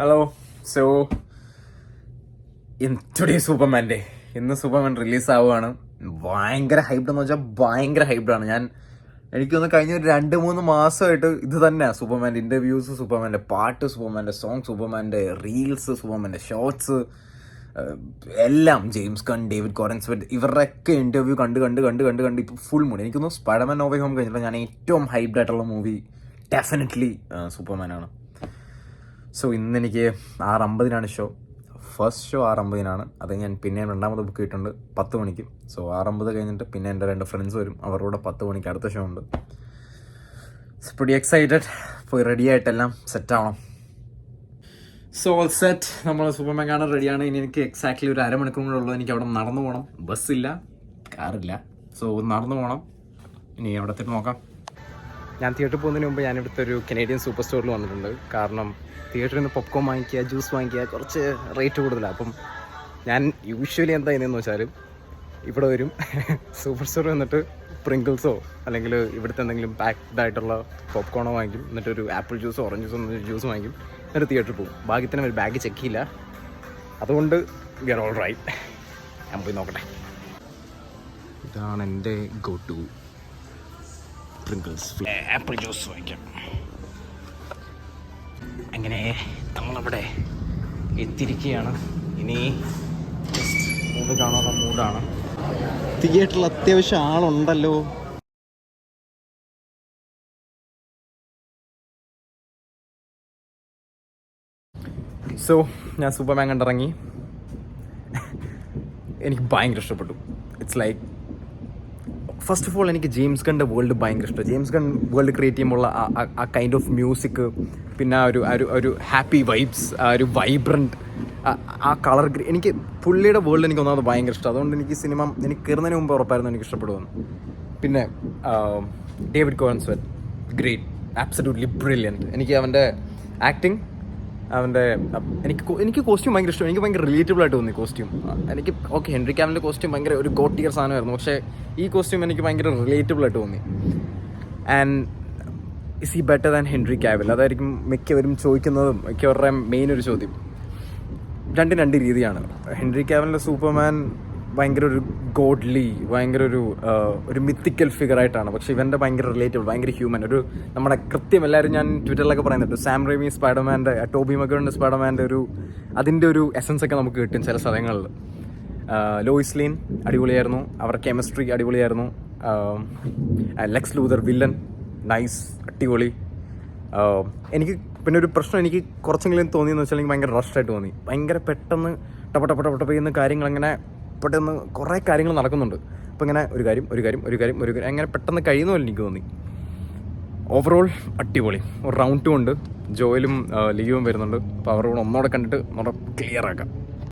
Hello. So today Superman day. ഇന്ന് Superman release ആവുകയാണ്. ഭയങ്കര ഹൈപ്ഡ് എന്ന് വെച്ചാൽ ഭയങ്കര ഹൈപ്ഡാണ്. എനിക്കൊന്ന് കഴിഞ്ഞ ഒരു 2-3 മാസമായിട്ട് ഇത് തന്നെയാണ്. സൂപ്പർമാൻ്റെ ഇൻ്റർവ്യൂസ്, സൂപ്പർമാൻ്റെ പാട്ട്, സൂപ്പർമാൻ്റെ സോങ്, സൂപ്പർമാൻ്റെ റീൽസ്, സൂപ്പർമാൻ്റെ ഷോർട്സ്, എല്ലാം. ജെയിംസ് ഗൺ, ഡേവിഡ് കോറൻസ്വെറ്റ്, ഇവരുടെയൊക്കെ ഇൻ്റർവ്യൂ കണ്ട് ഇപ്പോൾ ഫുൾ മൂഡ്. എനിക്കൊന്ന് സ്പൈഡർമാൻ നോ വേ ഹോം കഴിഞ്ഞിട്ട് ഞാൻ ഏറ്റവും ഹൈപ്ഡ് ആയിട്ടുള്ള മൂവി ഡെഫിനറ്റ്ലി സൂപ്പർമാനാണ്. സോ ഇന്നെനിക്ക് 6:50 ഷോ. First show 6:50. അത് ഞാൻ പിന്നെ രണ്ടാമത് ബുക്ക് ചെയ്തിട്ടുണ്ട് 10 മണിക്ക്. സോ 6:50 കഴിഞ്ഞിട്ട് പിന്നെ എൻ്റെ 2 ഫ്രണ്ട്സ് വരും. അവരോട് 10 മണിക്ക് അടുത്ത ഷോ ഉണ്ട്. Pretty excited. പോയി റെഡി ആയിട്ടെല്ലാം സെറ്റാവണം. So all set. നമ്മൾ സൂപ്പർമാൻ കാണാൻ റെഡിയാണ്. ഇനി എനിക്ക് എക്സാക്ട്ലി ഒരു അരമണിക്കൂർ കൂടെ ഉള്ളൂ. എനിക്ക് അവിടെ നടന്നു പോകണം. ബസ്സില്ല, കാറില്ല. സോ നടന്നു പോകണം. ഇനി അവിടെ എത്തിയിട്ട് നോക്കാം. ഞാൻ തിയേറ്ററിൽ പോകുന്നതിന് മുമ്പ് ഞാനിവിടുത്തെ ഒരു കനേഡിയൻ സൂപ്പർ സ്റ്റോറിൽ വന്നിട്ടുണ്ട്. കാരണം തിയേറ്ററിൽ നിന്ന് പോപ്കോൺ വാങ്ങിക്കുക, ജ്യൂസ് വാങ്ങിക്കുക കുറച്ച് റേറ്റ് കൂടുതലാണ്. അപ്പം ഞാൻ യൂഷ്വലി എന്താ ചെയ്യുന്നതെന്ന് വെച്ചാൽ ഇവിടെ വരും, സൂപ്പർ സ്റ്റോറിൽ വന്നിട്ട് പ്രിങ്കിൾസോ അല്ലെങ്കിൽ ഇവിടുത്തെ എന്തെങ്കിലും പാക്ഡ് ആയിട്ടുള്ള പോപ്കോണോ വാങ്ങിക്കും. എന്നിട്ടൊരു ആപ്പിൾ ജ്യൂസോ ഓറഞ്ച് ജ്യൂസോ ജ്യൂസ് വാങ്ങിക്കും. എന്നിട്ട് തിയേറ്ററിൽ പോകും. ഭാഗ്യത്തിന് ഒരു ബാഗ് ചെക്ക് ചെയ്യില്ല. അതുകൊണ്ട് വി ആർ ഓൾ റൈറ്റ്. ഞാൻ പോയി നോക്കട്ടെ. ഇതാണ് എൻ്റെ go to Pringles. Apple juice വാങ്ങിക്കാം. അങ്ങനെ നമ്മളവിടെ എത്തിയിരിക്കുകയാണ്. ഇനി മൂവി കാണാനുള്ള മൂഡാണ്. തിയേറ്ററിൽ അത്യാവശ്യം ആളുണ്ടല്ലോ. സോ ഞാൻ സൂപ്പർമാൻ കണ്ടിറങ്ങി. എനിക്ക് ഭയങ്കര ഇഷ്ടപ്പെട്ടു. It's like, first of all എനിക്ക് ജെയിംസ് ഗണ്ണിൻ്റെ വേൾഡ് ഭയങ്കര ഇഷ്ടമാണ്. ജെയിംസ് ഗൺ വേൾഡ് ക്രിയേറ്റ് ചെയ്യുമ്പോൾ ആ കൈൻഡ് ഓഫ് മ്യൂസിക്, പിന്നെ ഒരു ഹാപ്പി വൈബ്സ്, ആ ഒരു വൈബ്രൻറ്റ് ആ കളർ, എനിക്ക് പുള്ളിയുടെ വേൾഡ് എനിക്ക് ഒന്നാമത് ഭയങ്കര ഇഷ്ടം. അതുകൊണ്ട് എനിക്ക് സിനിമ എനിക്ക് കയറുന്നതിന് മുമ്പ് ഉറപ്പായിരുന്നു എനിക്ക് ഇഷ്ടപ്പെടുമെന്ന്. പിന്നെ ഡേവിഡ് കോറൻസ്വെറ്റ് ഗ്രേറ്റ്, ആബ്സല്യൂട്ട്ലി ബ്രില്യൻറ്റ്. എനിക്ക് അവൻ്റെ ആക്ടിങ്, എനിക്ക് കോസ്റ്റ്യൂം ഭയങ്കര ഇഷ്ടം. എനിക്ക് ഭയങ്കര റിലേറ്റബിൾ ആയിട്ട് തോന്നി കോസ്റ്റ്യൂം. എനിക്ക് ഓക്കെ, ഹെൻറി കാവിലിൻ്റെ കോസ്റ്റ്യൂം ഭയങ്കര ഒരു ഗോട്ട് ടിയർ സാധനമായിരുന്നു. പക്ഷേ ഈ കോസ്റ്റ്യൂം എനിക്ക് ഭയങ്കര റിലേറ്റബിൾ ആയിട്ട് തോന്നി. And is he better than Henry കാവിൽ? അതായിരിക്കും മിക്കവരും ചോദിക്കുന്നതും മിക്കവരുടെ മെയിൻ ഒരു ചോദ്യം. രണ്ട് രീതിയാണ്. ഹെൻറി കാവിലിൻ്റെ സൂപ്പർമാൻ ഭയങ്കര ഒരു ഗോഡ്ലി, ഭയങ്കര ഒരു മിത്തിക്കൽ ഫിഗറായിട്ടാണ്. പക്ഷേ ഇവൻ്റെ ഭയങ്കര റിലേറ്റബിൾ, ഭയങ്കര ഹ്യൂമൻ, നമ്മുടെ കൃത്യം. എല്ലാവരും ഞാൻ ട്വിറ്ററിലൊക്കെ പറയുന്നുണ്ട്, സാം റൈമി സ്പൈഡർമാൻ്റെ, ടോബി മഗുവറിൻ്റെ സ്പൈഡർമാൻ്റെ അതിൻ്റെ ഒരു എസൻസ് ഒക്കെ നമുക്ക് കിട്ടും ചില സ്ഥലങ്ങളിൽ. ലോയിസ് ലെയ്ൻ അടിപൊളിയായിരുന്നു, അവരുടെ കെമിസ്ട്രി അടിപൊളിയായിരുന്നു. ലെക്സ് ലൂതർ വില്ലൻ നൈസ്, അടിപൊളി. എനിക്ക് പിന്നെ ഒരു പ്രശ്നം എനിക്ക് കുറച്ചെങ്കിലും തോന്നിയെന്ന് വെച്ചാൽ എനിക്ക് ഭയങ്കര റഷ്ഡായിട്ട് തോന്നി. ഭയങ്കര പെട്ടെന്ന് ടപ ചെയ്യുന്ന കാര്യങ്ങളങ്ങനെ പെട്ടെന്ന് കുറേ കാര്യങ്ങൾ നടക്കുന്നുണ്ട്. അപ്പോൾ ഇങ്ങനെ ഒരു കാര്യം അങ്ങനെ പെട്ടെന്ന് കഴിയുന്ന പോലെ എനിക്ക് തോന്നി. ഓവറോൾ അടിപൊളി. ഒരു റൗണ്ട് 2 ഉണ്ട്. ജോയലും ലിയോയും വരുന്നുണ്ട്. അപ്പോൾ അവരോട് ഒന്നോടെ കണ്ടിട്ട് ക്ലിയർ ആക്കാം.